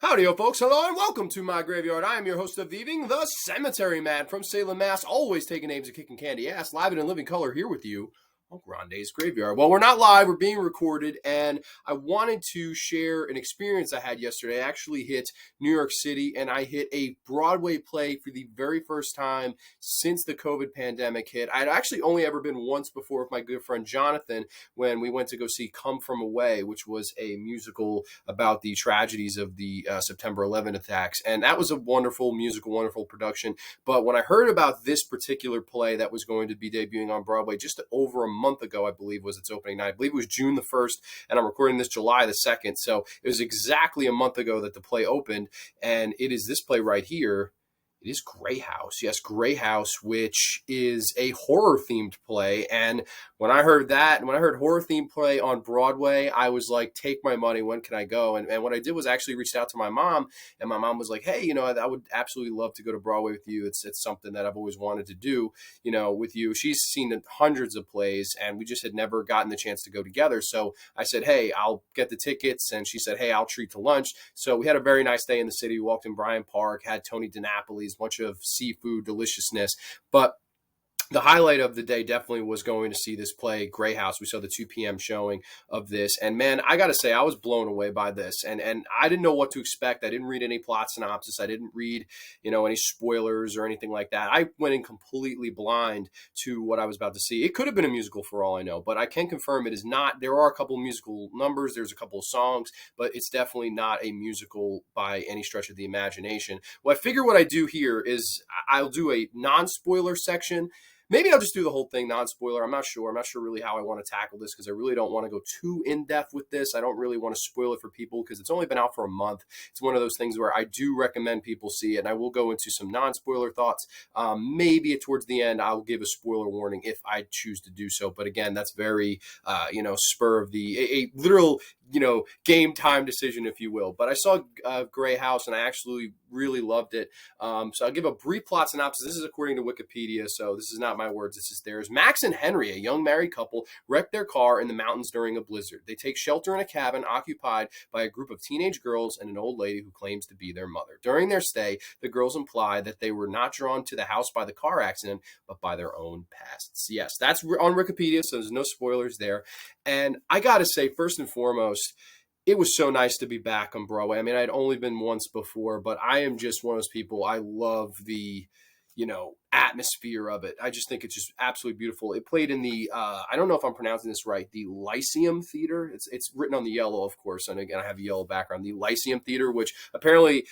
Howdy, folks. Hello, and welcome to my graveyard. I am your host of the evening, the Cemetery Man from Salem, Mass. Always taking names and kicking candy ass, live and in living color here with you on Grande's Graveyard. Well, we're not live. We're being recorded, and I wanted to share an experience I had yesterday. I actually hit New York City, and I hit a Broadway play for the very first time since the COVID pandemic hit. I'd actually only ever been once before with my good friend Jonathan when we went to go see Come From Away, which was a musical about the tragedies of the September 11 attacks. And that was a wonderful musical, wonderful production. But when I heard about this particular play that was going to be debuting on Broadway just over a month ago, I believe was its opening night. I believe it was June the 1st, and I'm recording this July the 2nd. So it was exactly a month ago that the play opened, and it is this play right here. It is Grey House. Yes, Grey House, which is a horror-themed play. And when I heard that, and when I heard horror-themed play on Broadway, I was like, take my money. When can I go? And what I did was actually reached out to my mom, and my mom was like, hey, I would absolutely love to go to Broadway with you. It's something that I've always wanted to do, with you. She's seen hundreds of plays, and we just had never gotten the chance to go together. So I said, hey, I'll get the tickets. And she said, hey, I'll treat to lunch. So we had a very nice day in the city. We walked in Bryant Park, had Tony DiNapoli's, bunch of seafood deliciousness. But the highlight of the day definitely was going to see this play, Grey House. We saw the 2 p.m. showing of this. And man, I got to say, I was blown away by this. And I didn't know what to expect. I didn't read any plot synopsis. I didn't read, any spoilers or anything like that. I went in completely blind to what I was about to see. It could have been a musical for all I know, but I can confirm it is not. There are a couple musical numbers. There's a couple of songs, but it's definitely not a musical by any stretch of the imagination. Well, I figure what I do here is I'll do a non-spoiler section. Maybe I'll just do the whole thing non-spoiler. I'm not sure. I'm not sure really how I want to tackle this because I really don't want to go too in-depth with this. I don't really want to spoil it for people because it's only been out for a month. It's one of those things where I do recommend people see it, and I will go into some non-spoiler thoughts. Maybe towards the end, I'll give a spoiler warning if I choose to do so. But again, that's very, spur of a literal, game time decision, if you will. But I saw Grey House, and I actually really loved it. So I'll give a brief plot synopsis. This is according to Wikipedia, so this is not my words, this is theirs. Max and Henry, a young married couple, wreck their car in the mountains during a blizzard. They take shelter in a cabin occupied by a group of teenage girls and an old lady who claims to be their mother. During their stay, the girls imply that they were not drawn to the house by the car accident, but by their own pasts. Yes, that's on Wikipedia, so there's no spoilers there. And I gotta say, first and foremost, it was so nice to be back on Broadway. I mean, I'd only been once before, but I am just one of those people. I love the, atmosphere of it. I just think it's just absolutely beautiful. It played in the, I don't know if I'm pronouncing this right, the Lyceum Theater. It's written on the yellow, of course. And again, I have a yellow background. The Lyceum Theater, which apparently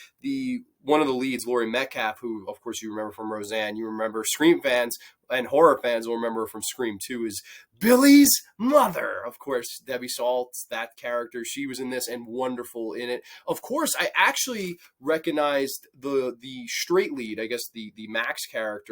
one of the leads, Laurie Metcalf, who, of course, you remember from Roseanne, you remember Scream fans and horror fans will remember from Scream 2, is Billy's mother. Of course, Debbie Salt's that character. She was in this and wonderful in it. Of course, I actually recognized the straight lead, I guess the Max character.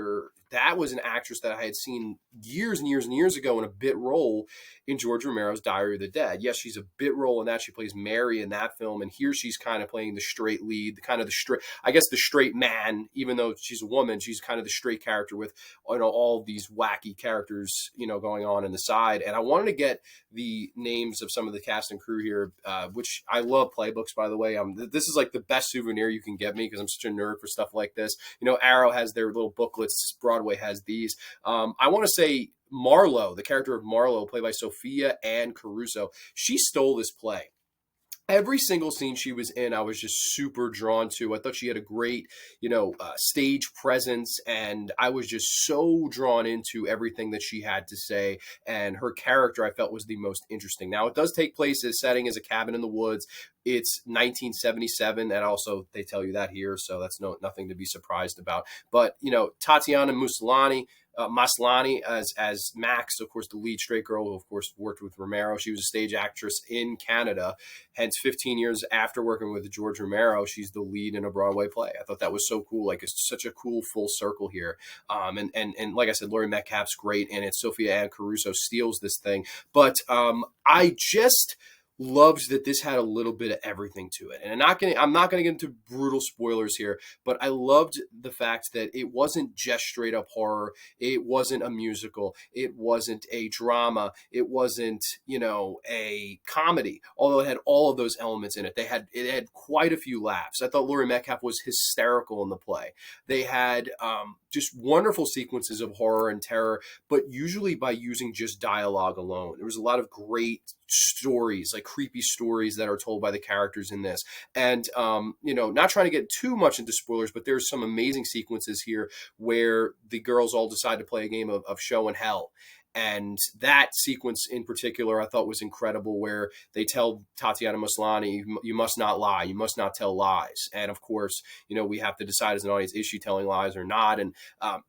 That was an actress that I had seen years and years and years ago in a bit role in George Romero's Diary of the Dead. Yes, she's a bit role in that. She plays Mary in that film. And here she's kind of playing the straight lead, the straight man, even though she's a woman, she's kind of the straight character with, all these wacky characters, going on in the side. And I wanted to get the names of some of the cast and crew here, which I love playbooks, by the way. This is like the best souvenir you can get me because I'm such a nerd for stuff like this. Arrow has their little booklets. Broadway has these. I want to say Marlowe, the character of Marlowe, played by Sophia Ann Caruso, she stole this play. Every single scene she was in, I was just super drawn to. I thought she had a great, stage presence, and I was just so drawn into everything that she had to say. And her character, I felt, was the most interesting. Now, it does take place, the setting is a cabin in the woods. It's 1977, and also they tell you that here, so that's nothing to be surprised about. But, Tatiana Maslany as Max, of course, the lead straight girl who, of course, worked with Romero. She was a stage actress in Canada. Hence, 15 years after working with George Romero, she's the lead in a Broadway play. I thought that was so cool. Like, it's such a cool full circle here. And like I said, Laurie Metcalf's great in it. Sophia Ann Caruso steals this thing. But I just loved that this had a little bit of everything to it. And I'm not gonna get into brutal spoilers here, but I loved the fact that it wasn't just straight up horror. It wasn't a musical. It wasn't a drama. It wasn't, a comedy. Although it had all of those elements in it. It had quite a few laughs. I thought Laurie Metcalf was hysterical in the play. They had just wonderful sequences of horror and terror, but usually by using just dialogue alone. There was a lot of great stories, like creepy stories that are told by the characters in this. And, not trying to get too much into spoilers, but there's some amazing sequences here where the girls all decide to play a game of show and hell. And that sequence in particular, I thought was incredible, where they tell Tatiana Maslany, you must not lie, you must not tell lies. And of course, we have to decide as an audience, is she telling lies or not? And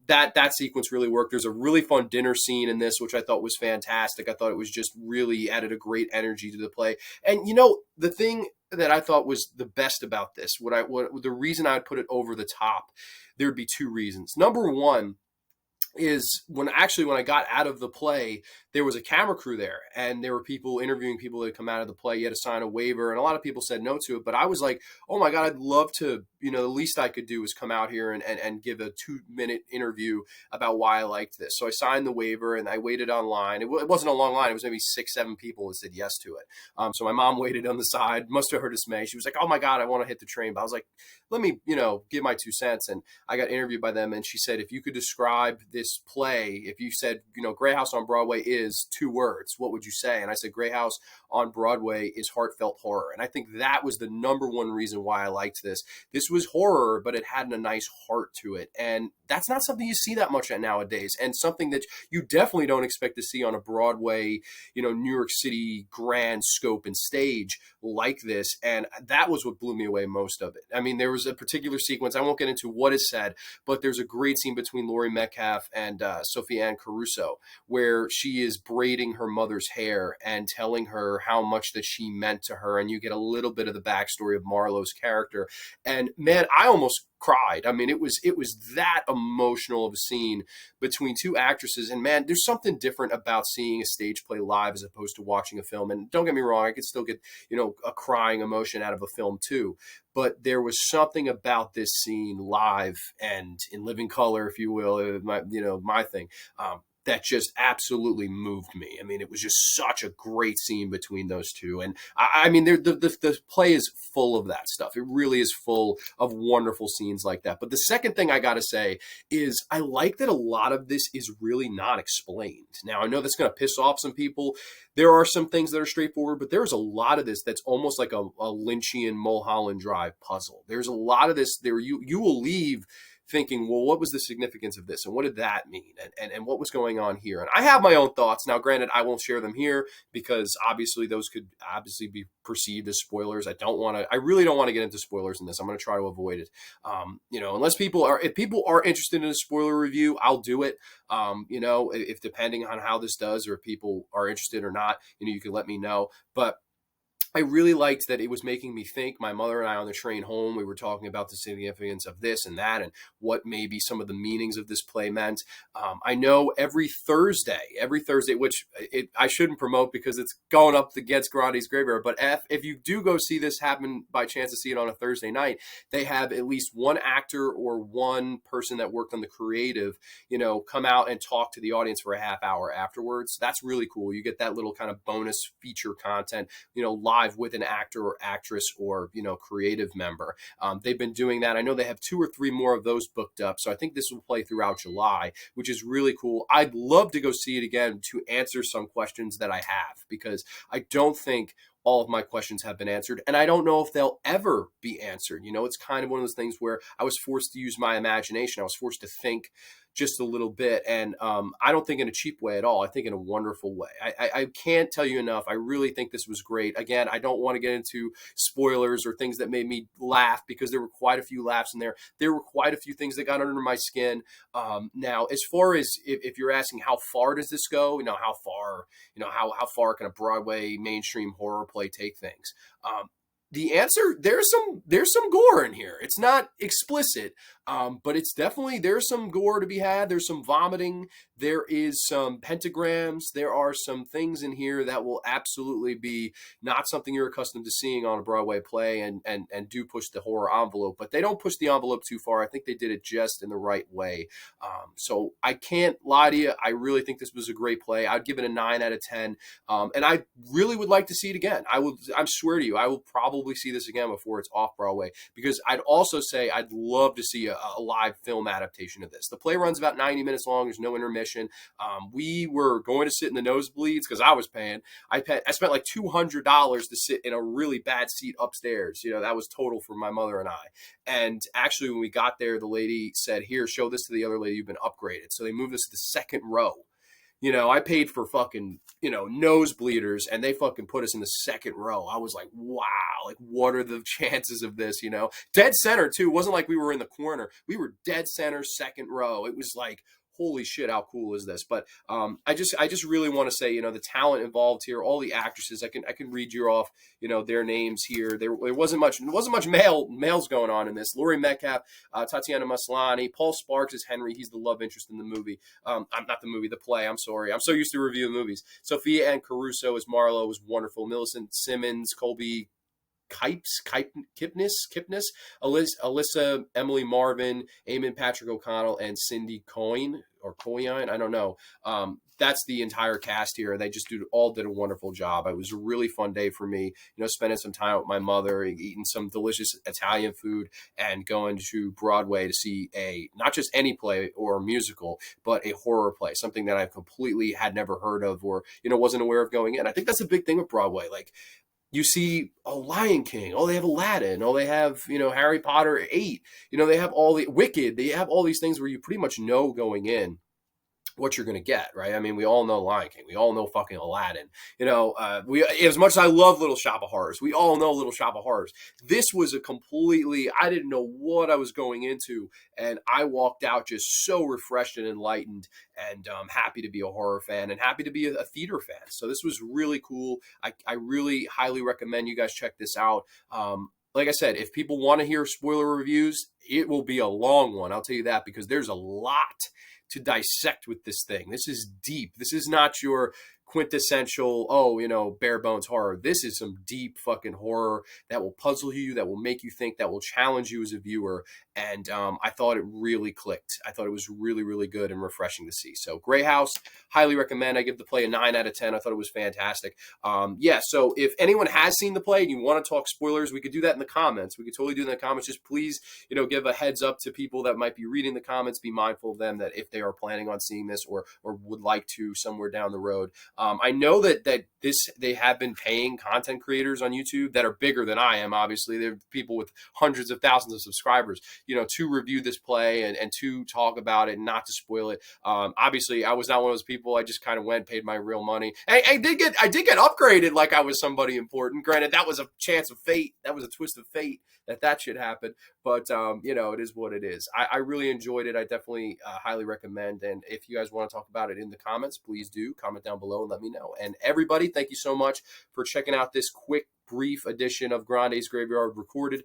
that sequence really worked. There's a really fun dinner scene in this, which I thought was fantastic. I thought it was just really added a great energy to the play. And the thing that I thought was the best about this, the reason I'd put it over the top, there'd be two reasons. Number one is when I got out of the play, there was a camera crew there, and there were people interviewing people that had come out of the play. You had to sign a waiver, and a lot of people said no to it. But I was like, oh my God, I'd love to, the least I could do is come out here and give a 2-minute interview about why I liked this. So I signed the waiver and I waited online. It wasn't a long line. It was maybe 6-7 people that said yes to it. So my mom waited on the side, must have heard dismay. She was like, oh my God, I want to hit the train. But I was like, let me, give my 2 cents. And I got interviewed by them. And she said, if you could describe this play, if you said, Grey House on Broadway is 2 words, what would you say? And I said, Grey House on Broadway is heartfelt horror. And I think that was the number one reason why I liked this. This was horror, but it had a nice heart to it. And that's not something you see that much nowadays, and something that you definitely don't expect to see on a Broadway, New York City grand scope and stage like this. And that was what blew me away most of it. I mean, there was a particular sequence, I won't get into what is said, but there's a great scene between Laurie Metcalf and Sophie Ann Caruso, where she is braiding her mother's hair and telling her how much that she meant to her. And you get a little bit of the backstory of Marlowe's character. And man, I almost cried. I mean, it was that emotional of a scene between 2 actresses. And man, there's something different about seeing a stage play live as opposed to watching a film. And don't get me wrong, I could still get, a crying emotion out of a film too. But there was something about this scene live and in living color, if you will, my thing, that just absolutely moved me. I mean, it was just such a great scene between those two. And I mean, the play is full of that stuff. It really is full of wonderful scenes like that. But the second thing I got to say is I like that a lot of this is really not explained. Now, I know that's going to piss off some people. There are some things that are straightforward, but there's a lot of this that's almost like a Lynchian Mulholland Drive puzzle. There's a lot of this there. You will leave thinking, well, what was the significance of this? And what did that mean? And what was going on here? And I have my own thoughts. Now, granted, I won't share them here because obviously those could obviously be perceived as spoilers. I really don't want to get into spoilers in this. I'm going to try to avoid it. If people are interested in a spoiler review, I'll do it. If depending on how this does, or if people are interested or not, you can let me know. But I really liked that it was making me think. My mother and I on the train home, we were talking about the significance of this and that and what maybe some of the meanings of this play meant. I know every Thursday, which I shouldn't promote because it's going up against Grande's Graveyard, but if you do go see this, happen by chance to see it on a Thursday night, they have at least one actor or one person that worked on the creative, come out and talk to the audience for a half hour afterwards. That's really cool. You get that little kind of bonus feature content, live with an actor or actress or, creative member. They've been doing that. I know they have 2 or 3 more of those booked up. So I think this will play throughout July, which is really cool. I'd love to go see it again to answer some questions that I have, because I don't think all of my questions have been answered, and I don't know if they'll ever be answered. It's kind of one of those things where I was forced to use my imagination. I was forced to think just a little bit, and I don't think in a cheap way at all. I think in a wonderful way. I can't tell you enough. I really think this was great. Again, I don't want to get into spoilers or things that made me laugh, because there were quite a few laughs in there. There were quite a few things that got under my skin. Now, as far as if you're asking how far does this go, how far can a Broadway mainstream horror play take things? The answer, there's some gore in here. It's not explicit, But it's definitely, there's some gore to be had. There's some vomiting. There is some pentagrams. There are some things in here that will absolutely be not something you're accustomed to seeing on a Broadway play, and do push the horror envelope, but they don't push the envelope too far. I think they did it just in the right way. So I can't lie to you. I really think this was a great play. I'd give it a 9 out of 10. And I really would like to see it again. I swear to you, I will probably see this again before it's off Broadway, because I'd also say I'd love to see a live film adaptation of this. The play runs about 90 minutes long. There's no intermission. We were going to sit in the nosebleeds because I was paying. I spent like $200 to sit in a really bad seat upstairs. You know, that was total for my mother and I. And actually, when we got there, the lady said, "Here, show this to the other lady. You've been upgraded." So they moved us to the second row. You know, I paid for fucking, nosebleeders, and they fucking put us in the second row. I was like, wow, like, what are the chances of this, Dead center, too. It wasn't like we were in the corner. We were dead center, second row. It was like, holy shit, how cool is this? But I just really want to say, the talent involved here, all the actresses, I can read you off, their names here. There wasn't much males going on in this. Laurie Metcalf, Tatiana Maslany, Paul Sparks is Henry. He's the love interest in the movie. The play. I'm sorry. I'm so used to reviewing movies. Sophia Ann Caruso as Marlowe was wonderful. Millicent Simmons, Colby Kipnis, Alyssa Emily Marvin, Eamon Patrick O'Connell, and Cindy Coyne, I don't know. That's the entire cast here. They just all did a wonderful job. It was a really fun day for me, spending some time with my mother, eating some delicious Italian food, and going to Broadway to see not just any play or musical, but a horror play, something that I completely had never heard of, or, wasn't aware of going in. I think that's a big thing with Broadway. Like, you see, Lion King, they have Aladdin, they have, Harry Potter 8, they have all the Wicked, they have all these things where you pretty much know going in what you're going to get, right? I mean, we all know Lion King. We all know fucking Aladdin. As much as I love Little Shop of Horrors, we all know Little Shop of Horrors. This was I didn't know what I was going into, and I walked out just so refreshed and enlightened, and happy to be a horror fan and happy to be a theater fan. So this was really cool. I really highly recommend you guys check this out. Like I said, if people want to hear spoiler reviews, it will be a long one. I'll tell you that, because there's a lot to dissect with this thing. This is deep. This is not your quintessential, bare bones horror. This is some deep fucking horror that will puzzle you, that will make you think, that will challenge you as a viewer. And I thought it really clicked. I thought it was really, really good and refreshing to see. So Grey House, highly recommend. I give the play a 9 out of 10. I thought it was fantastic. So if anyone has seen the play and you want to talk spoilers, we could do that in the comments. We could totally do that in the comments. Just please, give a heads up to people that might be reading the comments. Be mindful of them, that if they are planning on seeing this or would like to somewhere down the road. I know that they have been paying content creators on YouTube that are bigger than I am. Obviously, there are people with hundreds of thousands of subscribers, to review this play and to talk about it and not to spoil it. Obviously, I was not one of those people. I just kind of went, paid my real money. I did get upgraded like I was somebody important. Granted, that was a chance of fate. That was a twist of fate that should happen. But, it is what it is. I really enjoyed it. I definitely highly recommend. And if you guys want to talk about it in the comments, please do comment down below and let me know. And everybody, thank you so much for checking out this quick, brief edition of Grande's Graveyard Recorded.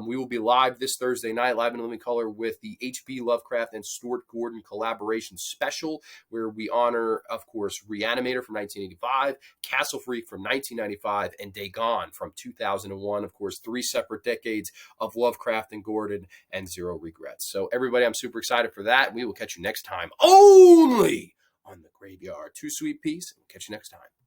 We will be live this Thursday night, live in living color, with the H.P. Lovecraft and Stuart Gordon collaboration special, where we honor, of course, Reanimator from 1985, Castle Freak from 1995, and Dagon from 2001. Of course, 3 separate decades of Lovecraft and Gordon, and zero regrets. So everybody, I'm super excited for that. We will catch you next time, only on the Graveyard. Too Sweet Peace. We'll catch you next time.